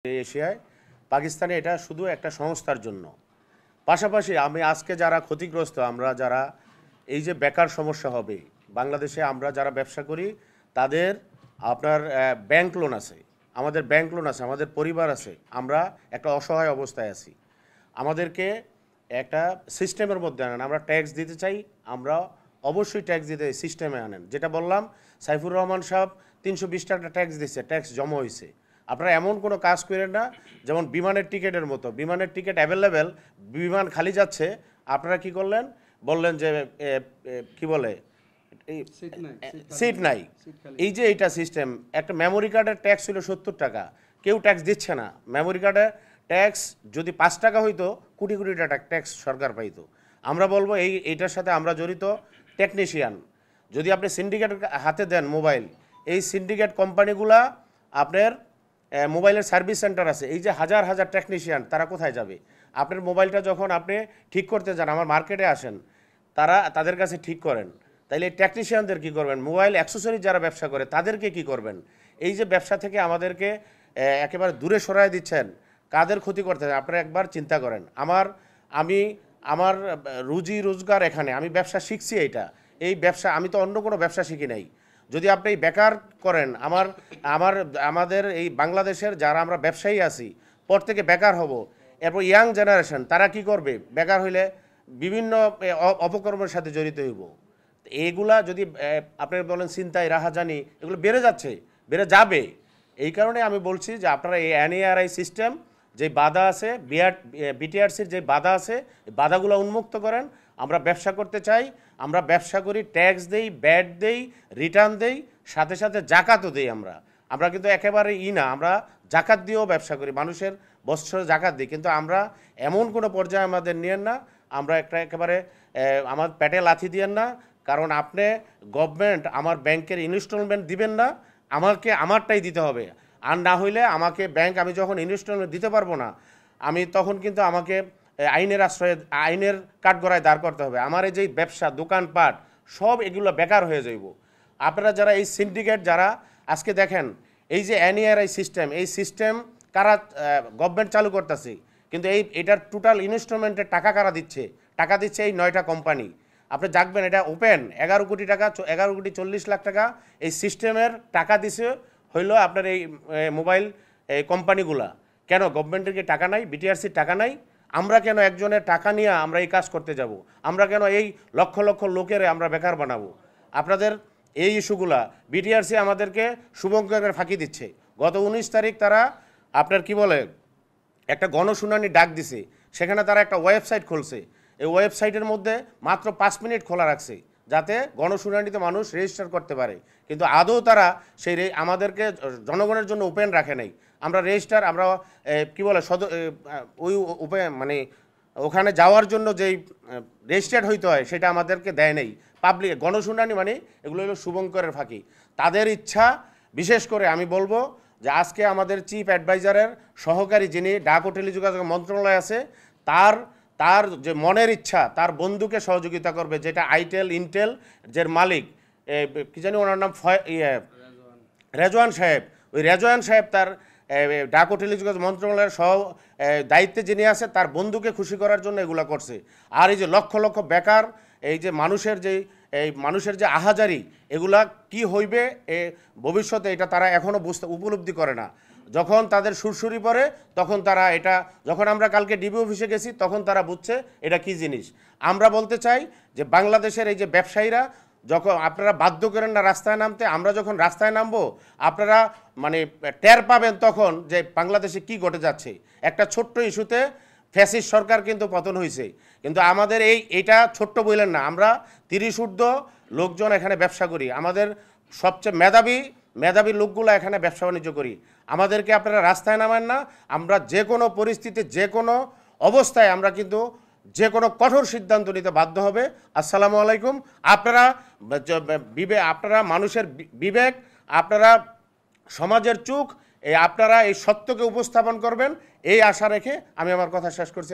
এশিয়ায় পাকিস্তানে এটা শুধু একটা সংস্থার জন্য। পাশাপাশি আমি আজকে যারা ক্ষতিগ্রস্ত, আমরা যারা এই যে বেকার সমস্যা হবে বাংলাদেশে, আমরা যারা ব্যবসা করি তাদের আপনার ব্যাংক লোন আছে, আমাদের ব্যাংক লোন আছে, আমাদের পরিবার আছে, আমরা একটা অসহায় অবস্থায় আছি। আমাদেরকে একটা সিস্টেমের মধ্যে আনেন। আমরা ট্যাক্স দিতে চাই, আমরা অবশ্যই ট্যাক্স দিতে সিস্টেমে আনেন। যেটা বললাম, সাইফুর রহমান সাহেব 320 টাকা ট্যাক্স দিচ্ছে, ট্যাক্স জমা হয়েছে। আপনারা এমন কোনো কাজ করেন না যেমন বিমানের টিকিটের মতো, বিমানের টিকিট অ্যাভেলেবেল, বিমান খালি যাচ্ছে, আপনারা কি করলেন, বললেন যে কি বলে সিট নাই। এই যে এইটা সিস্টেম, একটা মেমোরি কার্ডের ট্যাক্স ছিল 70 টাকা, কেউ ট্যাক্স দিচ্ছে না। মেমোরি কার্ডের ট্যাক্স যদি 5 টাকা হইতো, কোটি কোটি টাকা ট্যাক্স সরকার পাইতো। আমরা বলবো এইটার সাথে আমরা জড়িত টেকনিশিয়ান। যদি আপনি সিন্ডিকেট হাতে দেন মোবাইল, এই সিন্ডিকেট কোম্পানিগুলা আপনার মোবাইলের সার্ভিস সেন্টার আছে, এই যে হাজার হাজার টেকনিশিয়ান, তারা কোথায় যাবে? আপনার মোবাইলটা যখন আপনি ঠিক করতে যান, আমার মার্কেটে আসেন, তাদের কাছে ঠিক করেন, তাইলে এই টেকনিশিয়ানদের কী করবেন? মোবাইল অ্যাক্সেসরি যারা ব্যবসা করে তাদেরকে কি করবেন? এই যে ব্যবসা থেকে আমাদেরকে একেবারে দূরে সরায় দিচ্ছেন, কাদের ক্ষতি করতে চান আপনারা একবার চিন্তা করেন। আমার রুজি রোজগার এখানে, আমি ব্যবসা শিখছি, এই ব্যবসা আমি তো অন্য কোনো ব্যবসা শিখি নাই। যদি আপনি বেকার করেন, আমাদের এই বাংলাদেশের যারা আমরা ব্যবসায়ী আছি, পর থেকে বেকার হব, এরপর ইয়াং জেনারেশন তারা কি করবে? বেকার হইলে বিভিন্ন অপকর্মের সাথে জড়িত হইব। এইগুলা যদি আপনি বলেন ছিনতাই, রাহাজানি, এগুলো বেড়ে যাচ্ছে, বেড়ে যাবে। এই কারণে আমি বলছি যে আপনারা এই এনএআরআই সিস্টেম যে বাধা আছে, বিটিআরসির যে বাধা আছে, এই বাধাগুলো উন্মুক্ত করেন। আমরা ব্যবসা করতে চাই, আমরা ব্যবসা করি, ট্যাক্স দেই, ব্যাট দেই, রিটার্ন দেই, সাথে সাথে জাকাতও দেই। আমরা কিন্তু একেবারে না, আমরা জাকাত দিয়েও ব্যবসা করি, মানুষের বৎসরে জাকাত দিই। কিন্তু আমরা এমন কোনো পর্যায়ে আমাদের নিয়েন না, আমরা একেবারে আমার পেটে লাথি দিয়েন না। কারণ আপনি গভর্নমেন্ট আমার ব্যাংকের ইনস্টলমেন্ট দিবেন না, আমারটাই দিতে হবে। আর না হইলে আমাকে ব্যাংক, আমি যখন ইনস্টলমেন্ট দিতে পারবো না, আমি তখন কিন্তু আমাকে আইনের কাঠগড়ায় দাঁড় করতে হবে। আমার এই যে ব্যবসা, দোকানপাট, সব এগুলো বেকার হয়ে যাইব। আপনারা যারা এই সিন্ডিকেট, যারা আজকে দেখেন এই যে এনএআরআই সিস্টেম, এই সিস্টেম কারা গভর্নমেন্ট চালু করতেছে, কিন্তু এটার টোটাল ইনস্টলমেন্টের টাকা কারা দিচ্ছে? টাকা দিচ্ছে এই 9টা কোম্পানি। আপনি জানবেন এটা ওপেন 11 কোটি টাকা, 11 কোটি 40 লাখ টাকা এই সিস্টেমের টাকা দিছে হইল আপনার এই মোবাইল এই কোম্পানিগুলা। কেন গভর্নমেন্টের কি টাকা নাই? বিটিআরসির টাকা নাই? আমরা কেন একজনের টাকা নিয়ে আমরা এই কাজ করতে যাব? আমরা কেন এই লক্ষ লক্ষ লোকের আমরা বেকার বানাবো? আপনাদের এই ইস্যুগুলা বিটিআরসি আমাদেরকে শুভঙ্করের ফাঁকি দিচ্ছে। গত 19 তারিখ তারা আপনার কি বলে একটা গণশুনানি ডাক দিছে, সেখানে তারা একটা ওয়েবসাইট খুলছে। এই ওয়েবসাইটের মধ্যে মাত্র 5 মিনিট খোলা রাখছে যাতে গণশুনানিতে মানুষ রেজিস্টার করতে পারে, কিন্তু আদৌ তারা সেই আমাদেরকে জনগণের জন্য ওপেন রাখে নাই। আমরা রেজিস্টার, আমরা কি বলে ওই মানে ওখানে যাওয়ার জন্য যেই রেজিস্টার্ড হইতে হয় সেটা আমাদেরকে দেয় নেই। পাবলিক গণশুনানি মানে এগুলো হলো শুভঙ্করের ফাঁকি, তাদের ইচ্ছা। বিশেষ করে আমি বলবো যে আজকে আমাদের চিফ অ্যাডভাইজারের সহকারী, যিনি ডাক ও টেলিযোগাযোগ মন্ত্রণালয় আছে, তার যে মনের ইচ্ছা, তার বন্ধুকে সহযোগিতা করবে, যেটা আইটেল ইন্টেল যে মালিক, কি জানি ওনার নাম রেজওয়ান সাহেব। ওই রেজওয়ান সাহেব তার ডাক ও টেলিযোগাযোগ মন্ত্রণালয়ের দায়িত্বে যিনি আছে, তার বন্ধুকে খুশি করার জন্য এগুলো করছে। আর এই যে লক্ষ লক্ষ বেকার, এই যে মানুষের যে আহাজারি, এগুলা কি হইবে ভবিষ্যতে, এটা তারা এখনও উপলব্ধি করে না। যখন তাদের সুরসুরি পড়ে তখন তারা এটা, যখন আমরা কালকে ডিবি অফিসে গেছি তখন তারা বুঝছে এটা কি জিনিস। আমরা বলতে চাই যে বাংলাদেশের এই যে ব্যবসায়ীরা, যখন আপনারা বাধ্য করেন না রাস্তায় নামতে, আমরা যখন রাস্তায় নামবো আপনারা মানে টের পাবেন তখন যে বাংলাদেশে কি ঘটে যাচ্ছে। একটা ছোট্ট ইস্যুতে ফ্যাসিস্ট সরকার কিন্তু পতন হয়েছে, কিন্তু আমাদের এইটা ছোট্ট বললেন না, আমরা 30 ঊর্ধ্ব লোকজন এখানে ব্যবসা করি, আমাদের সবচেয়ে মেধাবী লোকগুলো এখানে ব্যবসা বাণিজ্য করি। আমাদেরকে আপনারা রাস্তায় নামেন না, আমরা যে কোনো পরিস্থিতি, যে কোনো অবস্থায় আমরা কিন্তু যে কোনো কঠোর সিদ্ধান্ত নিতে বাধ্য হবে। আসসালামু আলাইকুম। আপনারা মানুষের বিবেক, আপনারা সমাজের চোখ, আপনারা এই সত্যকে উপস্থাপন করবেন, এই আশা রেখে আমি আমার কথা শেষ করছি।